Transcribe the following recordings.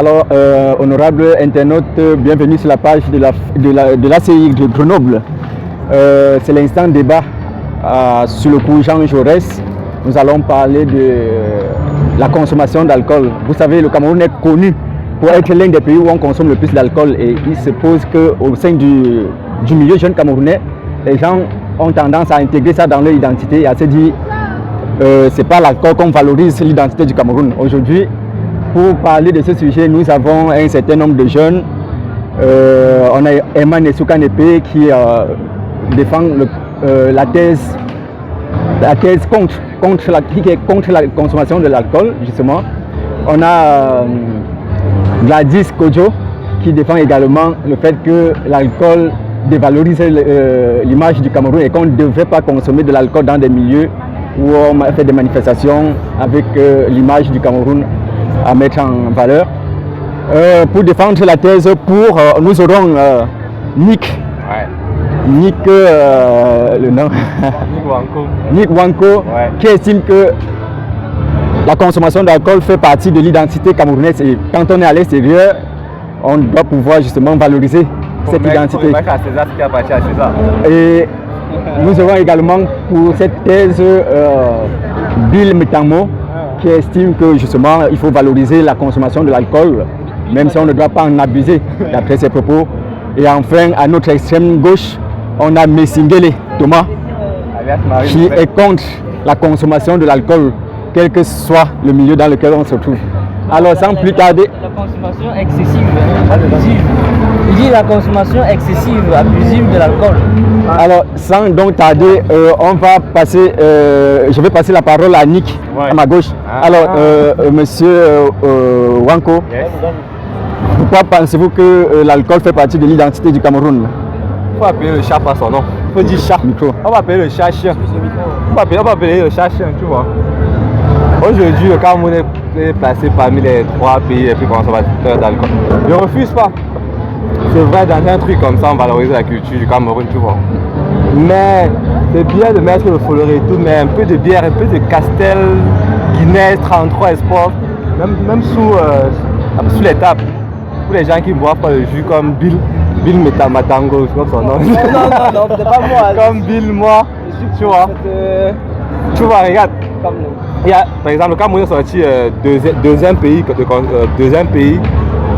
Alors, honorable internaute, bienvenue sur la page de l'ACI de Grenoble. C'est l'instant débat sur le cours Jean Jaurès. Nous allons parler de la consommation d'alcool. Vous savez, le Cameroun est connu pour être l'un des pays où on consomme le plus d'alcool. Et il se pose qu'au sein du milieu jeune camerounais, les gens ont tendance à intégrer ça dans leur identité et à se dire c'est pas l'alcool qu'on valorise l'identité du Cameroun. Aujourd'hui, pour parler de ce sujet, nous avons un certain nombre de jeunes. On a Emma Nesoukanepe qui défend la thèse contre la consommation de l'alcool, justement. On a Gladys Kodjo qui défend également le fait que l'alcool dévalorise l'image du Cameroun et qu'on ne devrait pas consommer de l'alcool dans des milieux où on fait des manifestations avec l'image du Cameroun à mettre en valeur. Pour défendre la thèse, nous aurons Nick. Ouais. Nick, le nom Nick Wanko, qui estime que la consommation d'alcool fait partie de l'identité camerounaise et quand on est à l'extérieur, on doit pouvoir justement valoriser cette identité. Et nous aurons également pour cette thèse Bill Metamo qui estime que justement il faut valoriser la consommation de l'alcool, même si on ne doit pas en abuser d'après ses propos. Et enfin, à notre extrême gauche, on a Messingele Thomas qui est contre la consommation de l'alcool, quel que soit le milieu dans lequel on se trouve. Alors sans plus tarder... La consommation excessive, abusive. Il dit la consommation excessive, abusive de l'alcool. Alors sans donc tarder, je vais passer la parole à Nick, à ma gauche. Alors monsieur Wanko, pourquoi pensez-vous que l'alcool fait partie de l'identité du Cameroun? Il faut appeler le chat par son nom. Il faut dire chat. Micro. On va appeler le chat chien. On va appeler le chat chien, tu vois. Aujourd'hui, le Cameroun est placé parmi les 3 pays les plus consommateurs d'alcool. Je ne refuse pas. C'est vrai, dans un truc comme ça, on valorise la culture du Cameroun, tu vois. Mais c'est bien de mettre le follet et tout, mais un peu de bière, un peu de Castel, Guinness, 33 Esport, même sous les tables. Pour les gens qui ne boivent pas le jus comme Bill Matango, c'est comme son nom. Non, c'est pas moi. Comme Bill, moi, tu vois. Tu vois, regarde. Il y a, par exemple, le Cameroun est sorti deuxième pays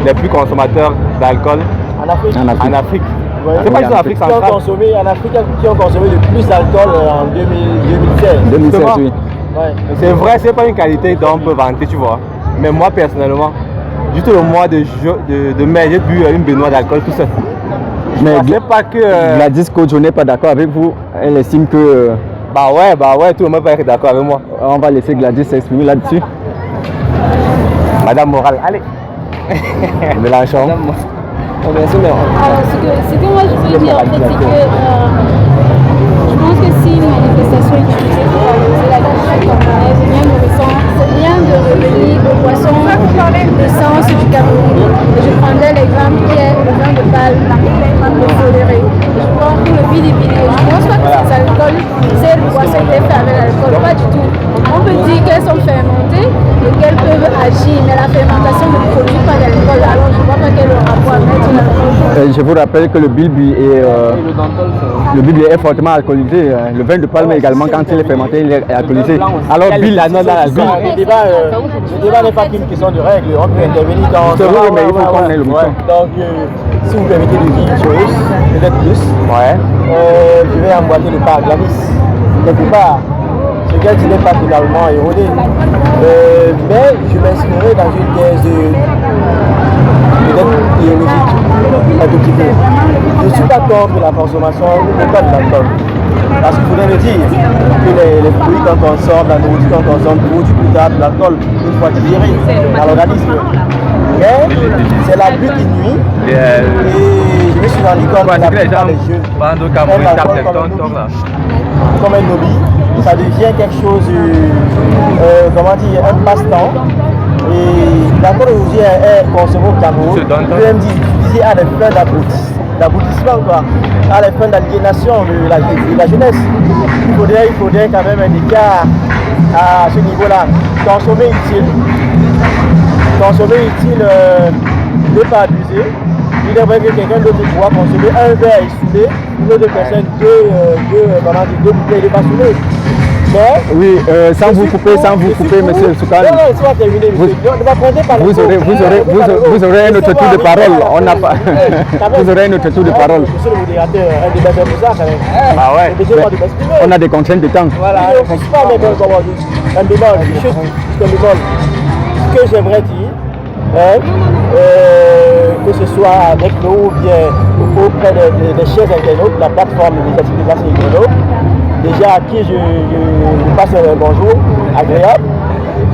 les plus consommateurs d'alcool en Afrique. C'est pas juste en Afrique centrale. En Afrique, qui ont consommé le plus d'alcool en 2016. Oui. Ouais. C'est vrai, c'est pas une qualité dont on peut vanter, tu vois. Mais moi, personnellement, juste le mois de mai, j'ai bu une baignoire d'alcool tout seul. Mais c'est pas que... Gladys Kodjo n'est pas d'accord avec vous. Elle estime que... Bah ouais, tout le monde va être d'accord avec moi. On va laisser Gladys s'exprimer là-dessus. Madame Morale, allez. Mélenchon. Alors, ce que moi je veux dire en fait, c'est que je pense que si une manifestation est utilisée pour valoriser la culture camerounaise, bien nourrissant, c'est bien de revenir aux boissons d'essence du Cameroun. Et je prendrai l'exemple qui est le vin de palme, le foléré. Je prends pour le bidi-bidi. Je ne pense pas que ces alcools, ces boissons étaient faites avec l'alcool, pas du tout. On peut dire qu'elles sont fermentées et qu'elles peuvent agir, mais la fermentation ne produit pas d'alcool. Alors je ne vois pas quel est le rapport à mettre l'alcool. Je vous rappelle que le bilbi est fortement alcoolisé. Le vin de palme également, quand il est fermenté, il est alcoolisé. Alors Bill, le débat n'est pas qu'une question de règles. On peut intervenir quand... C'est vrai, mais il faut qu'on ait le micro. Donc, si vous permettez de dire une chose, peut-être plus, je vais emboîter le pas à Gladys. Quelque part, ce qu'elle dit n'est pas totalement erroné. Mais je m'inscrirai dans une thèse peut-être théologique, un tout petit peu. Je ne suis pas contre la consommation de l'alcool. Parce qu'il faudrait me dire que les fruits qu'on consomme, la nourriture qu'on consomme, produit plus tard de l'alcool, une fois digéré dans l'organisme. Mais c'est la but qui nuit. Et je me suis rendu compte que la plupart des jeunes comme un hobby, ça devient quelque chose, un passe-temps. Et l'alcool aujourd'hui est consommé au Cameroun. Je vais me dire à des fins d'aboutissement, à des fins d'aliénation de la jeunesse. Il faudrait quand même un écart à ce niveau-là. Consommer utile. consommer utile n'est pas abusé. Il est vrai que quelqu'un d'autre pourra consommer un verre et saouler, une autre personne deux bouteilles, il n'est pas saoulé. Mais, oui, sans vous couper, monsieur Soukane. Non, laissez-moi terminer, monsieur. Ne m'apprenez pas vous aurez un autre tour de parole. On n'a pas. Vous aurez un autre tour de parole. Monsieur le modérateur, un débat comme ça, quand même. Ah ouais. On a des contraintes de temps. Voilà, je ne suis pas même un bémol, juste un bémol. Ce que j'aimerais dire, que ce soit avec nous ou bien auprès des chers internautes, la plateforme médiatique de l'ACI Grenoble, déjà à qui je passe un bonjour agréable.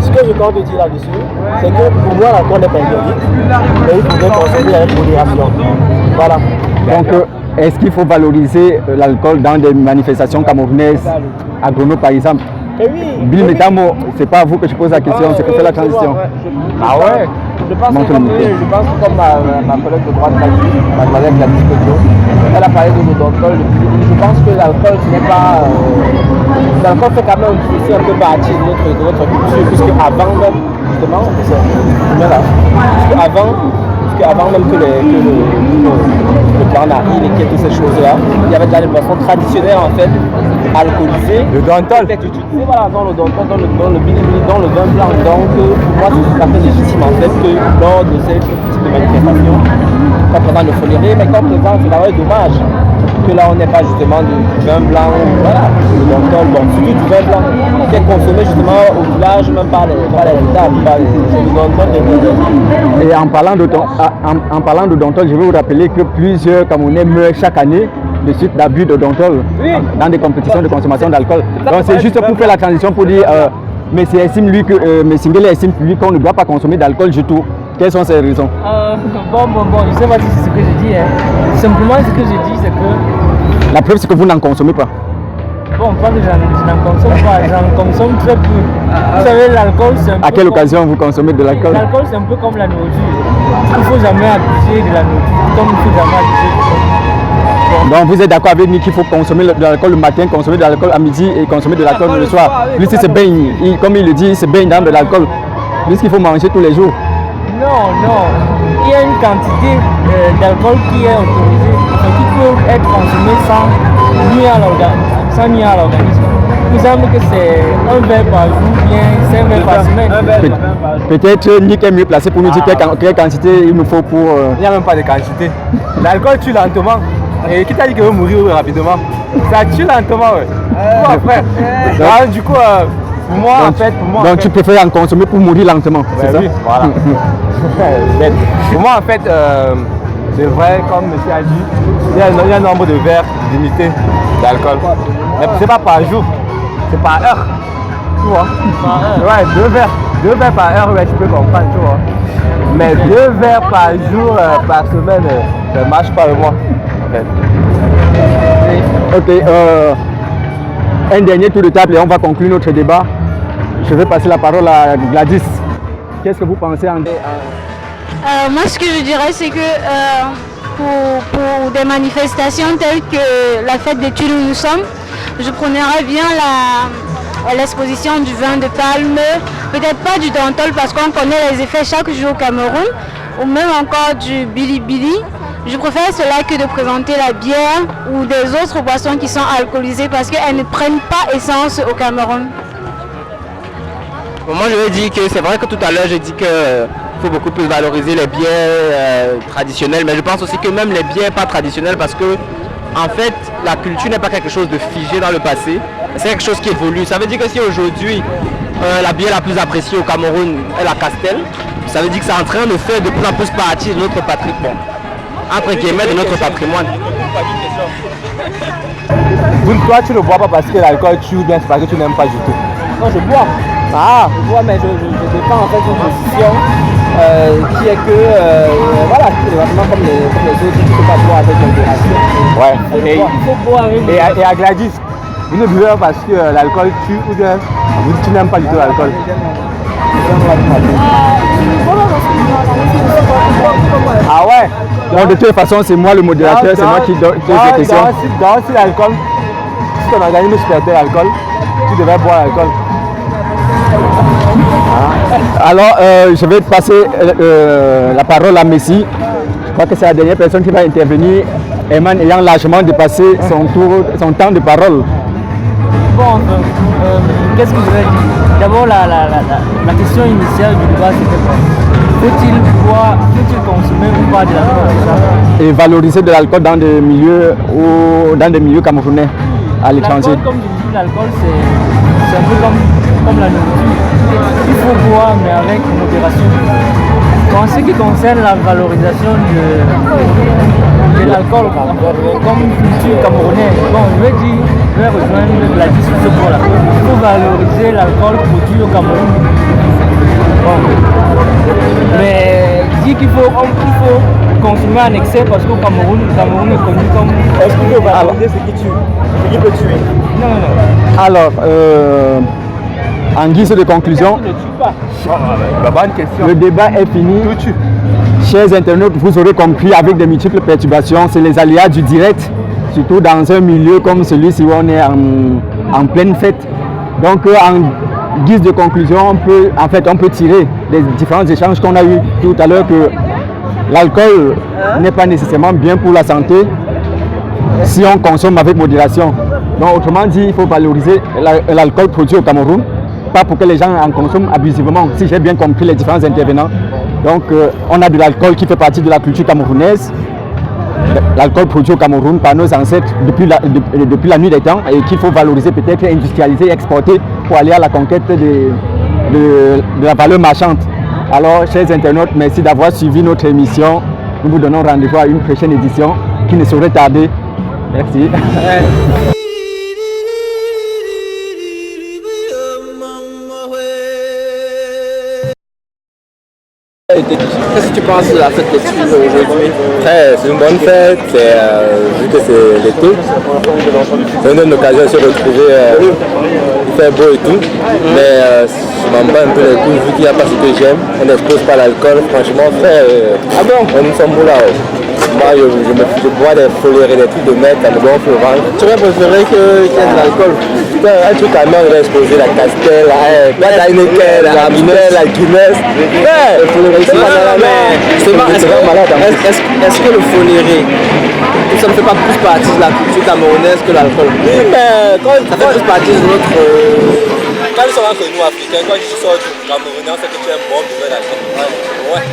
Ce que je compte dire là-dessus, c'est que pour moi l'alcool n'est pas interdit, mais il faudrait consommer avec modération. Voilà. Donc est-ce qu'il faut valoriser l'alcool dans des manifestations camerounaises à Grenoble par exemple? Oui, Bill Metamo, c'est pas à vous que je pose la question, c'est que c'est la transition. Ah ouais. Je pense que comme ma collègue de droite l'a dit, mademoiselle Gladys Coteau, elle a parlé de l'odontol. Je pense que l'alcool, ce n'est pas... l'alcool fait quand même aussi un peu partie de notre culture, puisque avant même, justement, voilà, avant même que le carnaval et toutes ces choses-là, il y avait déjà des boissons traditionnelles en fait, alcoolisées. Le dentol. Voilà, dans le dentol, dans le bilibili, dans le vin blanc. Donc pour moi c'est tout à fait légitime en fait que lors de ces types de manifestations, pas présent de folie, mais comme présent c'est vraiment dommage que là on n'ait pas justement du vin blanc, voilà, le dentol, bon, surtout du vin blanc qui est consommé justement au village, même par les tables, c'est le dentol. Et en parlant de dentol, je vais vous rappeler que plusieurs Camerounais meurent chaque année de suite d'abus de dentol dans des compétitions de consommation d'alcool. Donc c'est juste pour faire la transition pour dire, mais Singele estime lui qu'on ne doit pas consommer d'alcool du tout. Quelles sont ces raisons? Je sais pas si c'est ce que je dis. Simplement ce que je dis c'est que... La preuve c'est que vous n'en consommez pas. Bon, pas que je n'en consomme pas, j'en consomme très peu. Vous savez, l'alcool c'est un peu... À quelle occasion vous consommez de l'alcool? L'alcool c'est un peu comme la nourriture. Il ne faut jamais abuser de la nourriture, comme il ne faut jamais abuser de l'alcool. Donc vous êtes d'accord avec nous qu'il faut consommer de l'alcool le matin, consommer de l'alcool à midi et consommer de l'alcool le soir. Lui si c'est baigne, comme il le dit, il se baigne dans de l'alcool. Lui ce qu'il faut manger tous les jours. Non, il y a une quantité d'alcool qui est autorisée, qui peut être consommée sans nuire à l'organisme. Il me semble que c'est un verre par jour, bien 5 verres par semaine. Peut-être Nick est mieux placé pour nous dire quelle quantité il nous faut pour... Il n'y a même pas de quantité. L'alcool tue lentement. Et qui t'a dit qu'il veut mourir rapidement? Ça tue lentement, ouais. Frère. Du coup, pour moi, tu préfères en consommer pour mourir lentement, c'est ça? Oui, voilà. Pour moi, en fait, c'est vrai, comme monsieur a dit, il y a un nombre de verres limité d'alcool. Mais c'est pas par jour, c'est par heure. Tu vois? Ouais, 2 verres par heure, ouais, tu peux comprendre, tu vois. Mais 2 verres par jour, par semaine, ça ne marche pas avec moi. En fait. Ok, un dernier tour de table et on va conclure notre débat. Je vais passer la parole à Gladys. Qu'est-ce que vous pensez en... Moi, ce que je dirais, c'est que pour des manifestations telles que la fête des Tuiles où nous sommes, je prônerais bien l'exposition du vin de palme, peut-être pas du dentol parce qu'on connaît les effets chaque jour au Cameroun, ou même encore du bilibili. Je préfère cela que de présenter la bière ou des autres boissons qui sont alcoolisées parce qu'elles ne prennent pas essence au Cameroun. Moi je vais dire que c'est vrai que tout à l'heure j'ai dit qu'il faut beaucoup plus valoriser les bières traditionnelles, mais je pense aussi que même les bières pas traditionnelles parce que en fait la culture n'est pas quelque chose de figé dans le passé, c'est quelque chose qui évolue. Ça veut dire que si aujourd'hui la bière la plus appréciée au Cameroun est la Castel, ça veut dire que c'est en train de faire de plus en plus partie de notre patrimoine. Entre guillemets de notre patrimoine. Toi tu ne bois pas parce que l'alcool tue ou bien c'est parce que tu n'aimes pas du tout? Non, je bois. Je bois, mais je défends en fait une position qui est que, voilà, comme les autres, tu ne peux pas boire avec modération. Ouais, Il faut boire avec modération. Et à Gladys, vous ne buvez pas parce que l'alcool tue ou bien tu n'aimes pas du tout l'alcool? Ah ouais? Donc de toute façon, c'est moi le modérateur, c'est moi qui donne les questions. Si l'alcool, si ton organisme supportait l'alcool, tu devrais boire l'alcool. Alors, je vais passer la parole à Messi. Je crois que c'est la dernière personne qui va intervenir. Eman ayant largement dépassé son temps de parole. Bon, qu'est-ce que je vais dire? D'abord, la question initiale du débat, c'était quoi? Faut-il consommer ou pas de l'alcool? Et valoriser de l'alcool dans des milieux camerounais à l'étranger. Comme je dis, l'alcool, c'est un peu comme la nourriture. Il faut boire, mais avec modération. En ce qui concerne la valorisation de l'alcool comme culture camerounaise, bon, je vais rejoindre Gladys sur ce point-là. Il faut valoriser l'alcool produit au Cameroun. Bon. Mais dire qu'il faut consommer en excès parce qu'au Cameroun est connu comme... Est-ce qu'il faut valoriser ce qui peut tuer? Non. Alors, en guise de conclusion, Bonne question. le débat est fini. Chers internautes, vous aurez compris avec de multiples perturbations, c'est les aléas du direct, surtout dans un milieu comme celui-ci où on est en pleine fête. Donc, en guise de conclusion, on peut tirer des différents échanges qu'on a eu tout à l'heure que l'alcool n'est pas nécessairement bien pour la santé si on consomme avec modération. Donc, autrement dit, il faut valoriser l'alcool produit au Cameroun, pas pour que les gens en consomment abusivement, si j'ai bien compris les différents intervenants. Donc, on a de l'alcool qui fait partie de la culture camerounaise, l'alcool produit au Cameroun par nos ancêtres depuis la nuit des temps et qu'il faut valoriser, peut-être industrialiser, exporter pour aller à la conquête de la valeur marchande. Alors, chers internautes, merci d'avoir suivi notre émission. Nous vous donnons rendez-vous à une prochaine édition qui ne saurait tarder. Merci. Qu'est-ce que tu penses de la fête des filles aujourd'hui? C'est une bonne fête, vu que c'est l'été, c'est une occasion de se retrouver, il fait beau et tout, mais je m'en bats un peu les couilles vu qu'il n'y a pas ce que j'aime, on n'expose pas l'alcool, franchement frère, nous sommes beaux là. Moi je bois des folérés, des trucs de mec, à de bon Florent. Tu aurais préféré qu'il y ait de l'alcool? Un truc à main, on va exposer la Castel, la Heineken, la Minel, la Guinness. Est-ce que le foléré, ça ne fait pas plus partie de la culture camerounaise que l'alcool? Oui, mais quand Ça fait plus partie de notre... Quand nous sommes entre nous Africains, quand tu sors du Camerounais, on sait que tu es un bon nouvel alcool. Ouais.